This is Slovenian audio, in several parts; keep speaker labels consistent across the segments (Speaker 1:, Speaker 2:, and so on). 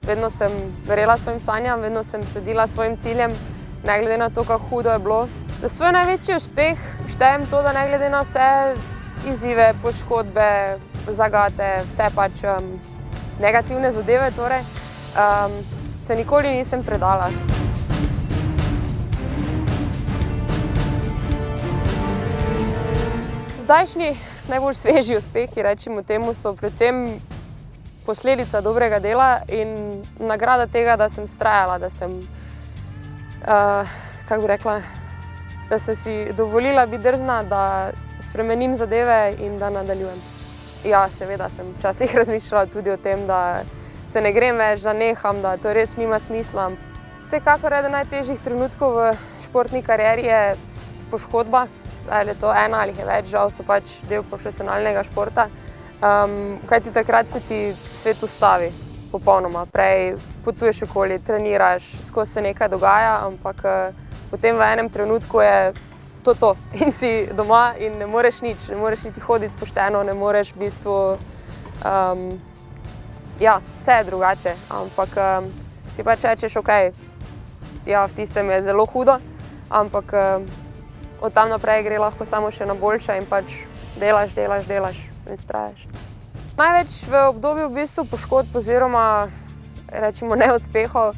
Speaker 1: vedno sem verjela svojim sanjam, vedno sem sledila svojim ciljem, ne glede na to, kako hudo je bilo. Za svoj največji uspeh štejem to, da ne glede na vse izzive, poškodbe, zagate, vse pač negativne zadeve, torej, se nikoli nisem predala. Zdajšnji najbolj sveži uspehi, rečemo temu, so predvsem posledica dobrega dela in nagrada tega, da sem vztrajala, da sem, kako bi rekla, da sem si dovolila biti drzna, da spremenim zadeve in da nadaljujem. Ja, seveda sem včasih razmišljala tudi o tem, da se ne grem več, da neham, da to res nima smisla. Vsekakor eden najtežjih trenutkov v športni karieri je poškodba. Ali je to ena ali je več, žal so pač del profesionalnega športa. Kajti takrat se ti svet ustavi popolnoma. Prej potuješ okoli, treniraš, skozi se nekaj dogaja, ampak potem v enem trenutku je to. In si doma in ne moreš nič, ne moreš niti hoditi pošteno, ne moreš v bistvu, ja, vse je drugače, ampak si pač rečeš, okej, ja, v tistem je zelo hudo, ampak od tam naprej gre lahko samo še na boljše in pač delaš in vztrajaš. Največ v obdobju v bistvu poškodb oziroma rečemo neuspehov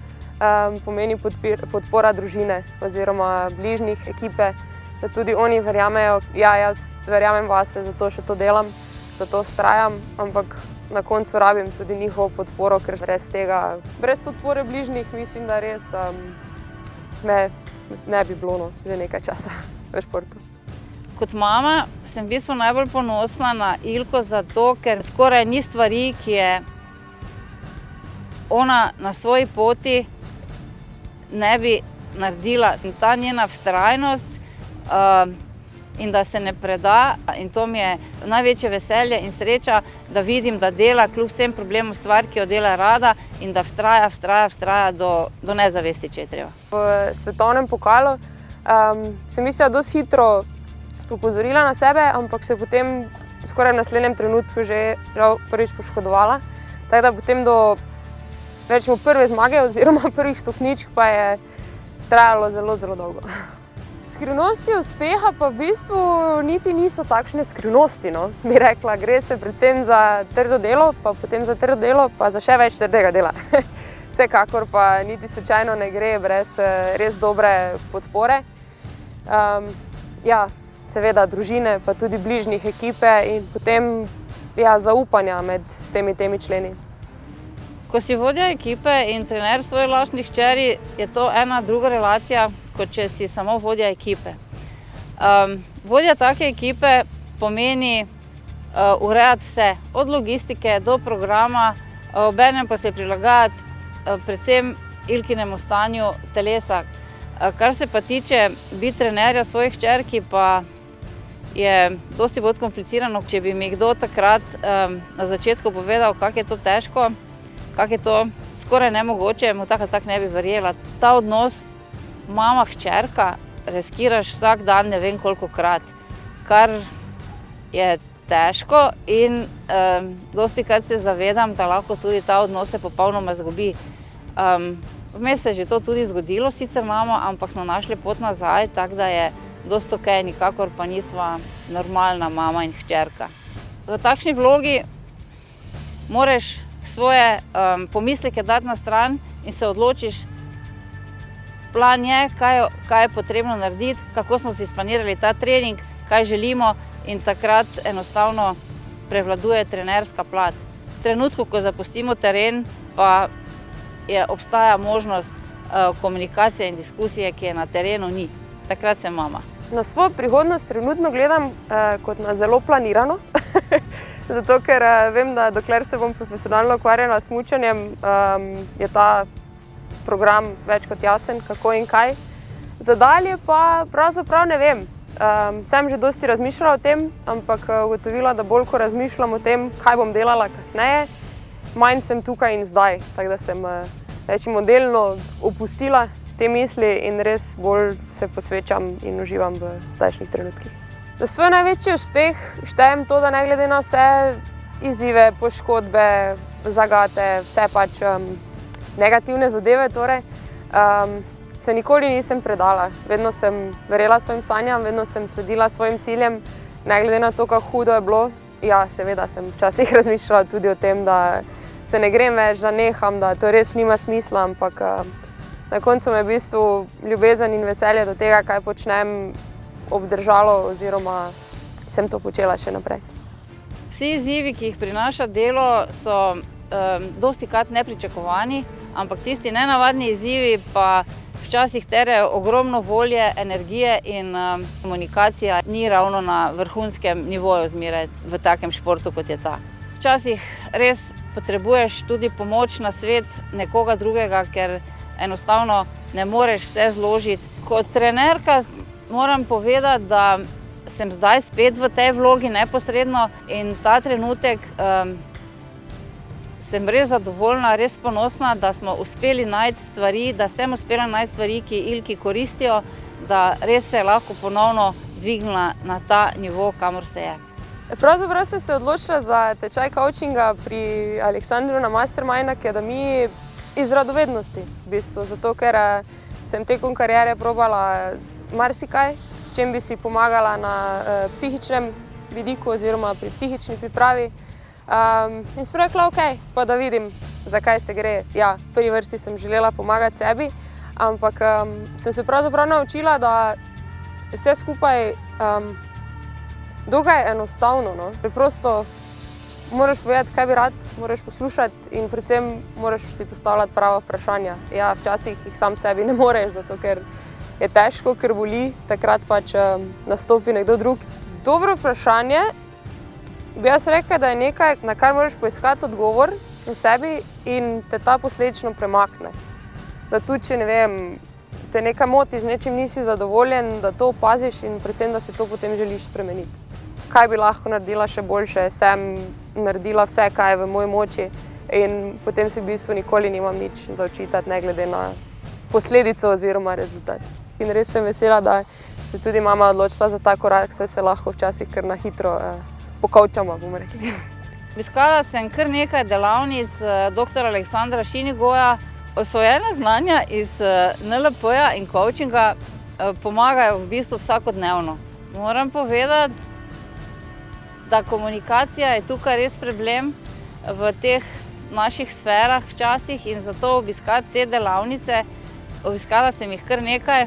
Speaker 1: pomeni podpora družine oziroma bližnjih, ekipe, da tudi oni verjamejo, ja, jaz verjamem vase, zato še to delam, zato vztrajam, ampak na koncu rabim tudi njihovo podporo, ker brez podpore bližnjih mislim, da res me ne bi bilo že nekaj časa v športu.
Speaker 2: Kot mama sem v bistvu najbolj ponosna na Ilko zato, ker skoraj ni stvari, ki je ona na svoji poti ne bi naredila. Ta njena vztrajnost in da se ne preda, in to mi je največje veselje in sreča, da vidim, da dela kljub vsem problemom stvar, ki jo dela rada in da vztraja do nezavesti, če je treba.
Speaker 1: V svetovnem pokalu sem mislila dosti hitro upozorila na sebe, ampak se potem skoraj v naslednjem trenutku že žal prvič poškodovala. Tako da potem do rečemo prve zmage oziroma prvih stopničk pa je trajalo zelo dolgo. Skrivnosti uspeha pa v bistvu niti niso takšne skrivnosti, no, bi rekla. Gre se predvsem za trdo delo, pa potem za trdo delo, pa za še več trdega dela. Vsekakor pa niti slučajno ne gre brez res dobre podpore. Ja, seveda družine, pa tudi bližnjih, ekipe in potem ja, zaupanja med vsemi temi členi.
Speaker 2: Ko si vodja ekipe in trener svojih lastnih hčeri, je to ena druga relacija, kot če si samo vodja ekipe. Vodja take ekipe pomeni urejati vse, od logistike do programa, obenem pa se prilagajati predvsem Ilkinemu stanju telesa. Kar se pa tiče biti trenerja svojih hčerki, pa je dosti bolj komplicirano. Če bi mi kdo takrat na začetku povedal, kako je to težko, kako je to skoraj nemogoče, mu tako ne bi verjela. Ta odnos mama-hčerka riskiraš vsak dan ne vem kolikokrat, kar je težko in dostikrat se zavedam, da lahko tudi ta odnos se popolnoma izgubi. Vmes se je že to tudi zgodilo sicer nama, ampak smo našli pot nazaj, tako da je dosti okej, nikakor pa nisva normalna mama in hčerka. V takšni vlogi moraš svoje pomisleke dati na stran in se odločiš, plan je, kaj je potrebno narediti, kako smo si splanirali ta trening, kaj želimo in takrat enostavno prevladuje trenerska plat. V trenutku, ko zapustimo teren, pa obstaja možnost komunikacije in diskusije, ki je na terenu ni. Takrat sem mama.
Speaker 1: Na svojo prihodnost trenutno gledam kot na zelo planirano, zato ker vem, da dokler se bom profesionalno ukvarjala s smučanjem, je ta program več kot jasen, kako in kaj. Za dalje pa pravzaprav ne vem. Sem že dosti razmišljala o tem, ampak ugotovila, da bolj ko razmišljam o tem, kaj bom delala kasneje, manj sem tukaj in zdaj. Tako da sem rečemo delno opustila te misli in res bolj se posvečam in uživam v zdajšnjih trenutkih. Za svoj največji uspeh štejem to, da ne glede na vse izzive, poškodbe, zagate, vse pač negativne zadeve, torej, se nikoli nisem predala. Vedno sem verjela svojim sanjam, vedno sem sledila svojim ciljem, ne glede na to, kako hudo je bilo. Ja, seveda sem včasih razmišljala tudi o tem, da se ne grem več, da neham, da to res nima smisla, ampak na koncu me v bistvu ljubezen in veselje do tega, kaj počnem, obdržalo oziroma sem to počela še naprej.
Speaker 2: Vsi izzivi, ki jih prinaša delo, so dostikrat nepričakovani, ampak tisti nenavadni izzivi pa včasih terjajo ogromno volje, energije in komunikacija ni ravno na vrhunskem nivoju zmeraj v takem športu, kot je ta. Včasih res potrebuješ tudi pomoč, nasvet nekoga drugega, ker enostavno ne moreš vse zložiti. Kot trenerka moram povedati, da sem zdaj spet v tej vlogi neposredno in ta trenutek sem res zadovoljna, res ponosna, da smo uspeli najti stvari, da sem uspela najti stvari, ki Ilki koristijo, da res se je lahko ponovno dvignila na ta nivo, kamor se je.
Speaker 1: Pravzaprav sem se odločila za tečaj coachinga pri Aleksandru na Mastermind Academy iz radovednosti, v bistvu, zato ker sem tekom kariere probala marsikaj, s čim bi si pomagala na psihičnem vidiku oziroma pri psihični pripravi. In sem rekla, ok, pa da vidim, zakaj se gre. Ja, v prvi vrsti sem želela pomagati sebi, ampak sem se pravzaprav naučila, da vse skupaj dokaj enostavno, no. Preprosto moraš povedati, kaj bi rad, moraš poslušati in predvsem moraš si postavljati prava vprašanja. Ja, včasih jih sam sebi ne moreš, zato ker je težko, ker boli, takrat pač nastopi nekdo drug. Dobro vprašanje bi jaz rekla, da je nekaj, na kar moraš poiskati odgovor na sebi in te ta posledično premakne. Da tudi, če ne vem, te nekaj moti, z nečim nisi zadovoljen, da to opaziš in predvsem, da se to potem želiš spremeniti. Kaj bi lahko naredila še boljše, sem naredila vse, kaj je v moji moči in potem si v bistvu nikoli nimam nič za očitati, ne glede na posledico oziroma rezultat. In res sem vesela, da se tudi mama odločila za ta korak, saj se lahko včasih kar na hitro pokavčamo, bomo rekli.
Speaker 2: Obiskala sem kar nekaj delavnic dr. Aleksandra Šinigoja. Osvojena znanja iz NLP-ja in coachinga pomagajo v bistvu vsakodnevno. Moram povedati, da komunikacija je tukaj res problem v teh naših sferah včasih in zato obiskati te delavnice, obiskala sem jih kar nekaj.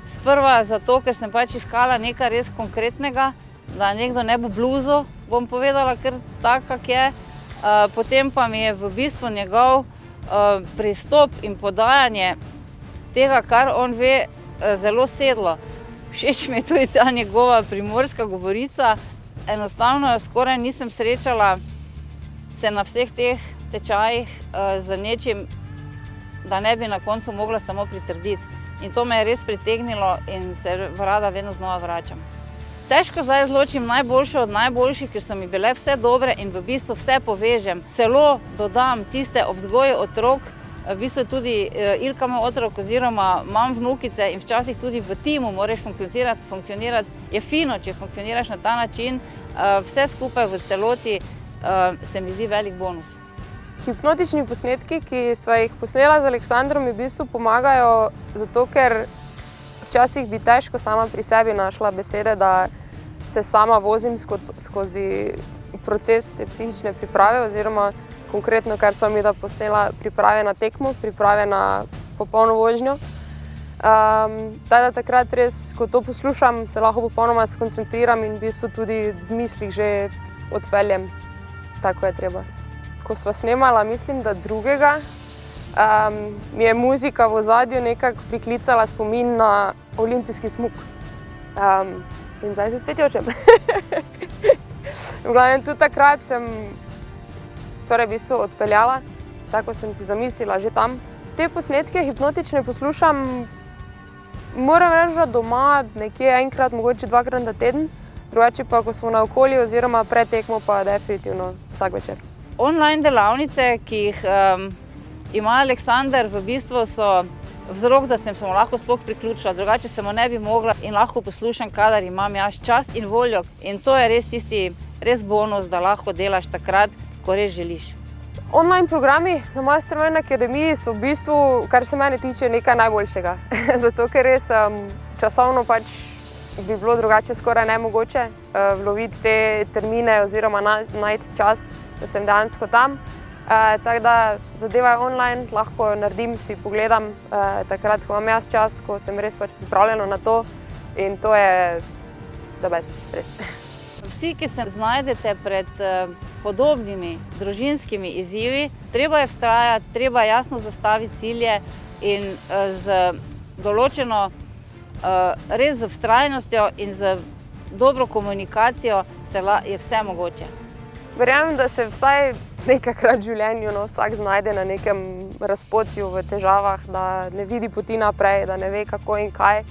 Speaker 2: Sprva zato, ker sem pač iskala nekaj res konkretnega, da nekdo ne bo bluzil, bom povedala kar tak, kak je. Potem pa mi je v bistvu njegov pristop in podajanje tega, kar on ve, zelo sedlo. Všeč mi je tudi ta njegova primorska govorica. Enostavno skoraj nisem srečala se na vseh teh tečajih z nečim, da ne bi na koncu mogla samo pritrditi. In to me je res pritegnilo in se rada vedno znova vračam. Težko zdaj izločim najboljše od najboljših, ker so mi bile vse dobre in v bistvu vse povežem. Celo dodam tiste o vzgoji otrok, v bistvu tudi Ilka ima otrok oziroma imam vnukice in včasih tudi v timu moraš funkcionirati. Je fino, če funkcioniraš na ta način, vse skupaj v celoti se mi zdi velik bonus.
Speaker 1: Hipnotični posnetki, ki sva jih posnela z Aleksandrom, mi v bistvu pomagajo zato, ker včasih bi težko sama pri sebi našla besede, da se sama vozim skozi proces te psihične priprave oziroma konkretno, kar sva mi da posnela, priprave na tekmo, priprave na popolno vožnjo. Takrat res, ko to poslušam, se lahko popolnoma skoncentriram in v bistvu tudi v mislih že odpeljem tako je treba. Ko sva snemala, mislim, da drugega, mi je muzika v ozadju nekako priklicala spomin na olimpijski smuk. In zdaj se spet jočem. V glavnem, tudi takrat sem v bistvu odpeljala, tako sem si zamislila že tam. Te posnetke hipnotične poslušam, moram reči, doma nekje enkrat, mogoče dvakrat na teden, drugače pa, ko smo na okolju oziroma pred tekmo, pa definitivno vsak večer.
Speaker 2: Online delavnice, ki jih ima Aleksander, v bistvu so vzrok, da sem se mu lahko sploh priključila, drugače se mu ne bi mogla in lahko poslušam, kadar imam jaz čas in voljo. In to je res tisti res bonus, da lahko delaš takrat, ko res želiš.
Speaker 1: Online programi na Mastermind Akademiji so v bistvu, kar se mene tiče, nekaj najboljšega. Zato, ker res časovno pač bi bilo drugače skoraj nemogoče loviti te termine oziroma najti čas, da sem dejansko tam. Tako da zadeva je online, lahko naredim, si pogledam takrat, ko imam jaz čas, ko sem res pač pripravljena na to in to je the best, res.
Speaker 2: Vsi, ki se znajdete pred podobnimi družinskimi izzivi, treba je vztrajati, treba je jasno zastaviti cilje in z določeno, res z vztrajnostjo in z dobro komunikacijo je vse mogoče.
Speaker 1: Verjamem, da se vsaj nekajkrat v življenju vsak znajde na nekem razpotju, v težavah, da ne vidi poti naprej, da ne ve kako in kaj.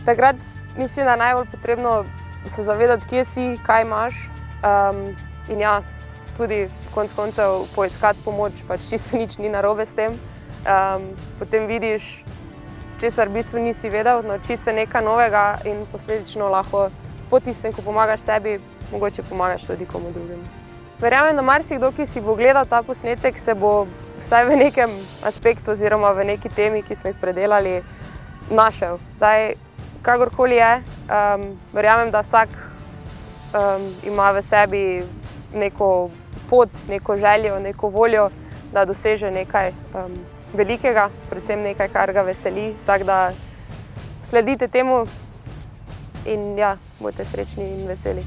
Speaker 1: Takrat mislim, da je najbolj potrebno se zavedati, kje si, kaj imaš in ja, tudi konec koncev poiskati pomoč, pač čisto nič ni narobe s tem. Potem vidiš, česar v bistvu nisi vedel, naučiš se nekaj novega in posledično lahko po tistem, ko pomagaš sebi, mogoče pomagaš tudi komu drugemu. Verjamem, da marsikdo, ki si bo gledal ta posnetek, se bo vsaj v nekem aspektu oziroma v neki temi, ki smo jih predelali, našel. Zdaj, kakorkoli je, verjamem, da vsak ima v sebi neko pot, neko željo, neko voljo, da doseže nekaj velikega, predvsem nekaj, kar ga veseli. Tako da sledite temu in ja, bodite srečni in veseli.